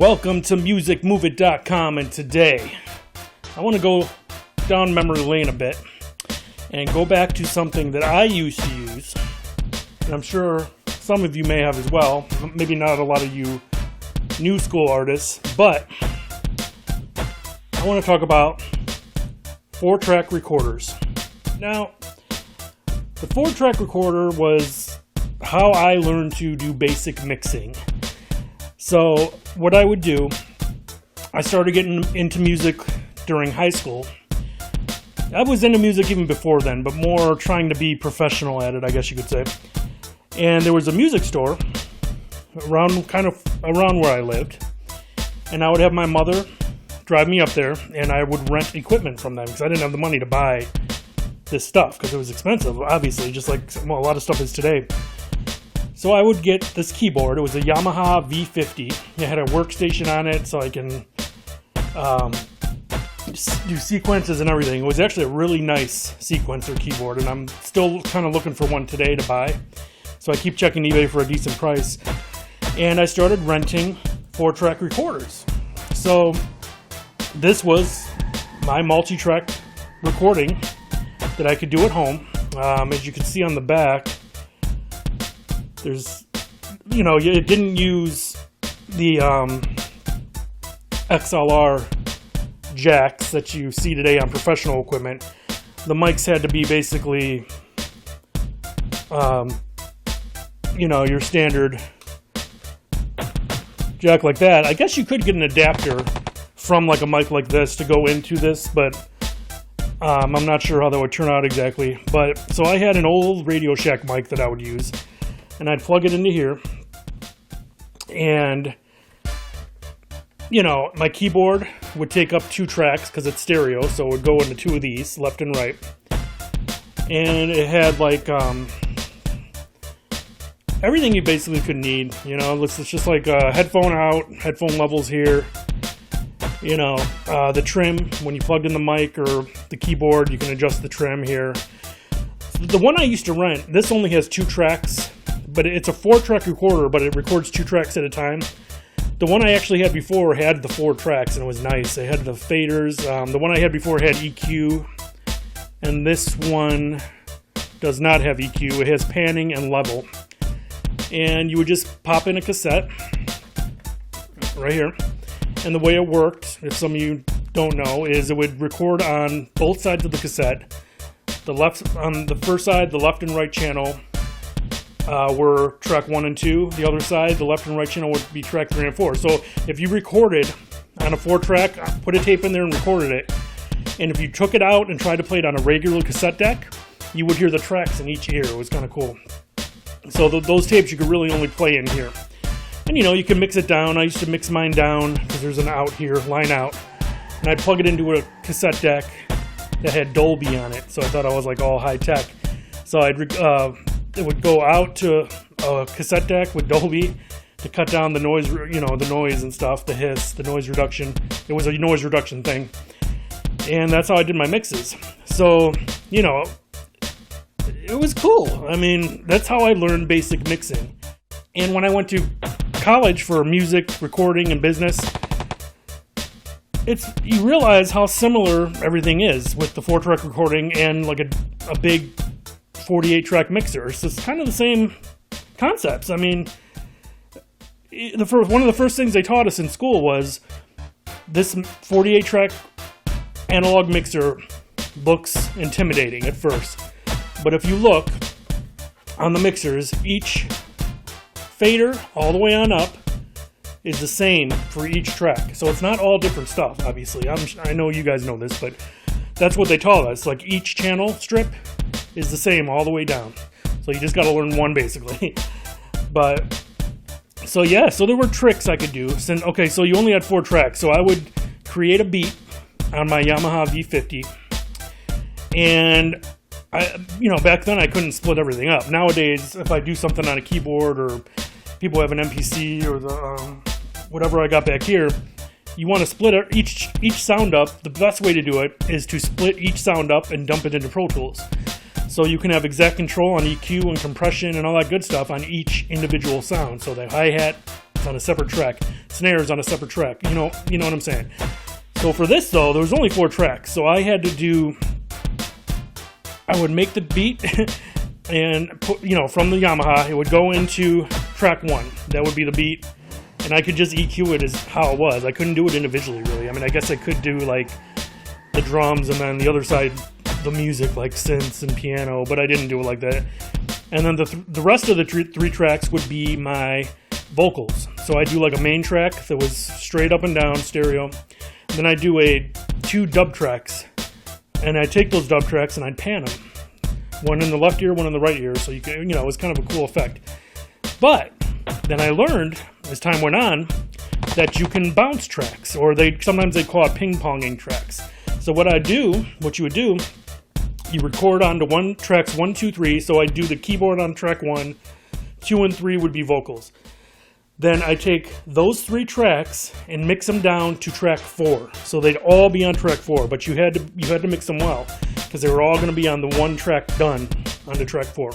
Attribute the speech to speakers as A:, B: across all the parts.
A: Welcome to musicmoveit.com, and today I want to go down memory lane a bit and go back to something that I used to use, and I'm sure some of you may have as well, maybe not a lot of you new school artists, but I want to talk about 4-track recorders. Now, the 4-track recorder was how I learned to do basic mixing. So what I would do, I started getting into music during high school. I was into music even before then, but more trying to be professional at it, I guess you could say. And there was a music store around where I lived, and I would have my mother drive me up there, and I would rent equipment from them because I didn't have the money to buy this stuff because it was expensive, obviously, just like a lot of stuff is today. So I would get this keyboard. It was a Yamaha V50. It had a workstation on it, so I can do sequences and everything. It was actually a really nice sequencer keyboard, and I'm still kind of looking for one today to buy. So I keep checking eBay for a decent price. And I started renting 4-track recorders. So this was my multi-track recording that I could do at home. As you can see on the back, there's, it didn't use the XLR jacks that you see today on professional equipment. The mics had to be basically, your standard jack like that. I guess you could get an adapter from like a mic like this to go into this, but I'm not sure how that would turn out exactly. But so I had an old Radio Shack mic that I would use, and I'd plug it into here, and my keyboard would take up 2 tracks because it's stereo, so it would go into 2 of these, left and right. And it had like everything you basically could need. It's just like headphone out, headphone levels here. The trim, when you plugged in the mic or the keyboard, you can adjust the trim here. The one I used to rent, this only has 2 tracks, but it's a 4-track recorder, but it records 2 tracks at a time. The one I actually had before had the 4 tracks, and it was nice. It had the faders. The one I had before had EQ, and this one does not have EQ. It has panning and level. And you would just pop in a cassette right here. And the way it worked, if some of you don't know, is it would record on both sides of the cassette. On the first side, the left and right channel were track 1 and 2. The other side, the left and right channel, would be track 3 and 4. So if you recorded on a 4-track, put a tape in there and recorded it, and if you took it out and tried to play it on a regular cassette deck, you would hear the tracks in each ear. It was kind of cool. So those tapes you could really only play in here. And you can mix it down. I used to mix mine down because there's an out here, line out. And I'd plug it into a cassette deck that had Dolby on it. So I thought I was like all high tech. So it would go out to a cassette deck with Dolby to cut down the noise, the noise and stuff, the hiss, the noise reduction. It was a noise reduction thing. And that's how I did my mixes. So, it was cool. I mean, that's how I learned basic mixing. And when I went to college for music, recording, and business, you realize how similar everything is with the 4-track recording and like a big 48-track mixer. So it's kind of the same concepts. I mean, one of the first things they taught us in school was this 48-track analog mixer looks intimidating at first. But if you look on the mixers, each fader all the way on up is the same for each track. So it's not all different stuff, obviously. I know you guys know this, but that's what they taught us. Like each channel strip is the same all the way down. So you just got to learn one basically. But so there were tricks I could do. So you only had 4 tracks. So I would create a beat on my Yamaha V50, and back then I couldn't split everything up. Nowadays, if I do something on a keyboard or people have an MPC or the whatever I got back here, you want to split each sound up. The best way to do it is to split each sound up and dump it into Pro Tools. So you can have exact control on EQ and compression and all that good stuff on each individual sound. So the hi-hat hi-hats on a separate track, snares on a separate track. You know what I'm saying. So for this though, there was only 4 tracks, so I would make the beat and put, from the Yamaha, it would go into track 1. That would be the beat, and I could just EQ it as how it was. I couldn't do it individually, really. I mean, I guess I could do like the drums and then the other side, the music, like synths and piano, but I didn't do it like that. And then the rest of the 3 tracks would be my vocals. So I do like a main track that was straight up and down stereo. Then I do 2 dub tracks, and I take those dub tracks and I'd pan them. One in the left ear, one in the right ear, so you can, it was kind of a cool effect. But then I learned, as time went on, that you can bounce tracks, or sometimes they call it ping-ponging tracks. So what you would do, you record onto tracks 1, 2, 3, so I do the keyboard on track 1, 2 and 3 would be vocals. Then I take those 3 tracks and mix them down to track 4. So they'd all be on track 4, but you had to mix them well, because they were all going to be on the one track done onto track 4.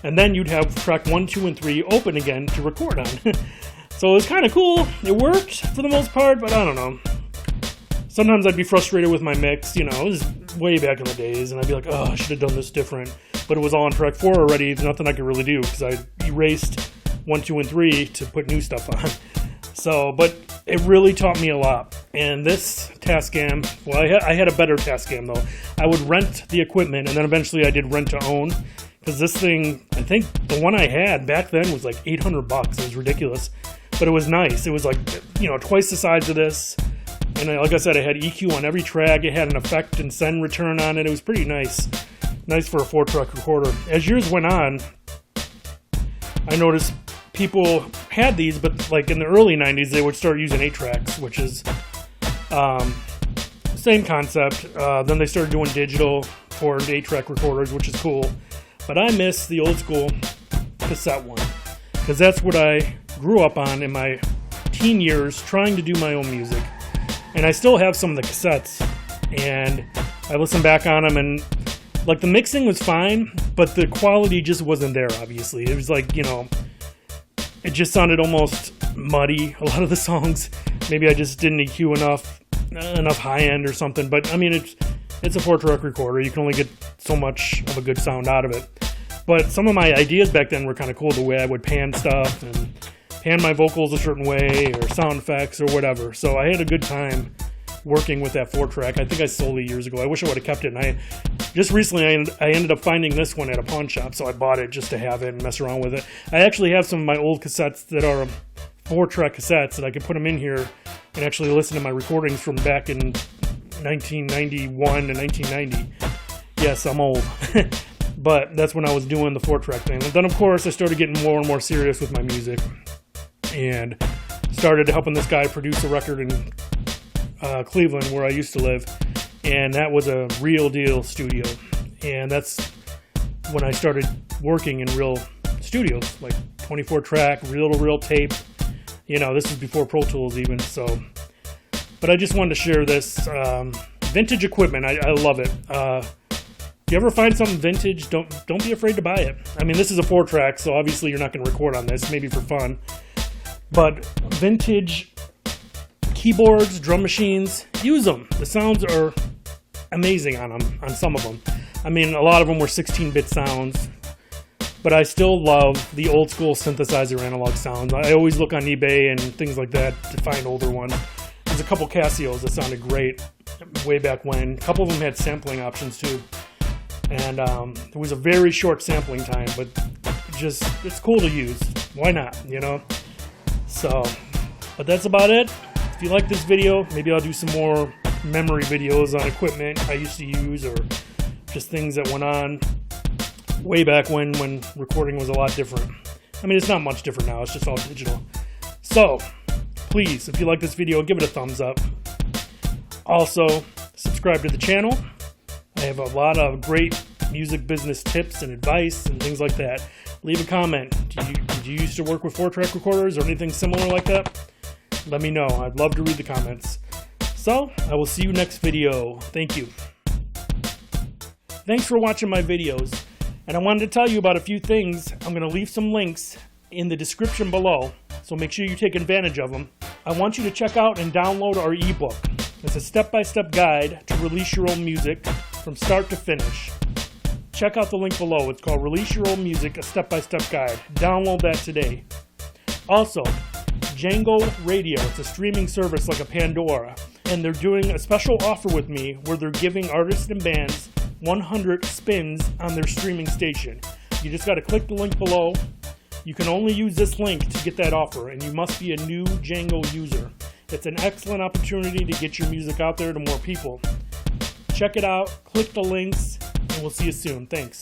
A: And then you'd have track 1, 2, and 3 open again to record on. So it was kind of cool. It worked for the most part, but I don't know. Sometimes I'd be frustrated with my mix, it was way back in the days, and I'd be like, oh, I should have done this different. But it was all on track 4 already. There's nothing I could really do, because I erased 1, 2, and 3 to put new stuff on. So, but it really taught me a lot. And this Tascam, well, I had a better Tascam though. I would rent the equipment, and then eventually I did rent to own. Because this thing, I think the one I had back then was like $800. It was ridiculous. But it was nice. It was like, twice the size of this. And like I said, I had EQ on every track. It had an effect and send return on it. It was pretty nice. Nice for a 4-track recorder. As years went on, I noticed people had these, but like in the early 90s, they would start using 8 tracks, which is same concept. Then they started doing digital for 8-track recorders, which is cool. But I miss the old school cassette one, because that's what I grew up on in my teen years, trying to do my own music. And I still have some of the cassettes, and I listen back on them, and like the mixing was fine, but the quality just wasn't there, obviously. It was like, it just sounded almost muddy, a lot of the songs. Maybe I just didn't EQ enough high end or something, but I mean, it's a 4-track recorder. You can only get so much of a good sound out of it. But some of my ideas back then were kind of cool, the way I would pan stuff and pan my vocals a certain way, or sound effects or whatever. So I had a good time working with that 4-track. I think I sold it years ago. I wish I would have kept it. And just recently I ended up finding this one at a pawn shop, so I bought it just to have it and mess around with it. I actually have some of my old cassettes that are 4-track cassettes that I could put them in here and actually listen to my recordings from back in 1991 to 1990. Yes, I'm old. But that's when I was doing the 4-track thing. And then, of course, I started getting more and more serious with my music, and started helping this guy produce a record in Cleveland, where I used to live, and that was a real deal studio. And that's when I started working in real studios, like 24-track, real tape. This is before Pro Tools even. So, but I just wanted to share this vintage equipment. I love it. If you ever find something vintage, don't be afraid to buy it. I mean, this is a 4-track, so obviously you're not going to record on this, maybe for fun. But vintage keyboards, drum machines, use them. The sounds are amazing on them, on some of them. I mean, a lot of them were 16-bit sounds, but I still love the old school synthesizer analog sounds. I always look on eBay and things like that to find older ones. There's a couple Casios that sounded great way back when. A couple of them had sampling options too. And it was a very short sampling time, but it's cool to use. Why not, So, but that's about it. If you like this video, maybe I'll do some more memory videos on equipment I used to use, or just things that went on way back when recording was a lot different. I mean, it's not much different now. It's just all digital. So, please, if you like this video, give it a thumbs up. Also, subscribe to the channel. I have a lot of great music business tips and advice and things like that. Leave a comment. Did you used to work with 4-track recorders or anything similar like that? Let me know. I'd love to read the comments. So, I will see you next video. Thank you. Thanks for watching my videos. And I wanted to tell you about a few things. I'm going to leave some links in the description below. so make sure you take advantage of them. I want you to check out and download our ebook. It's a step-by-step guide to release your own music from start to finish. Check out the link below. It's called Release Your Own Music, a step-by-step guide. Download that today. Also, Jango Radio, it's a streaming service like a Pandora, and they're doing a special offer with me where they're giving artists and bands 100 spins on their streaming station. You just got to click the link below. You can only use this link to get that offer, and you must be a new Jango user. It's an excellent opportunity to get your music out there to more people. Check it out, click the links, and we'll see you soon. Thanks.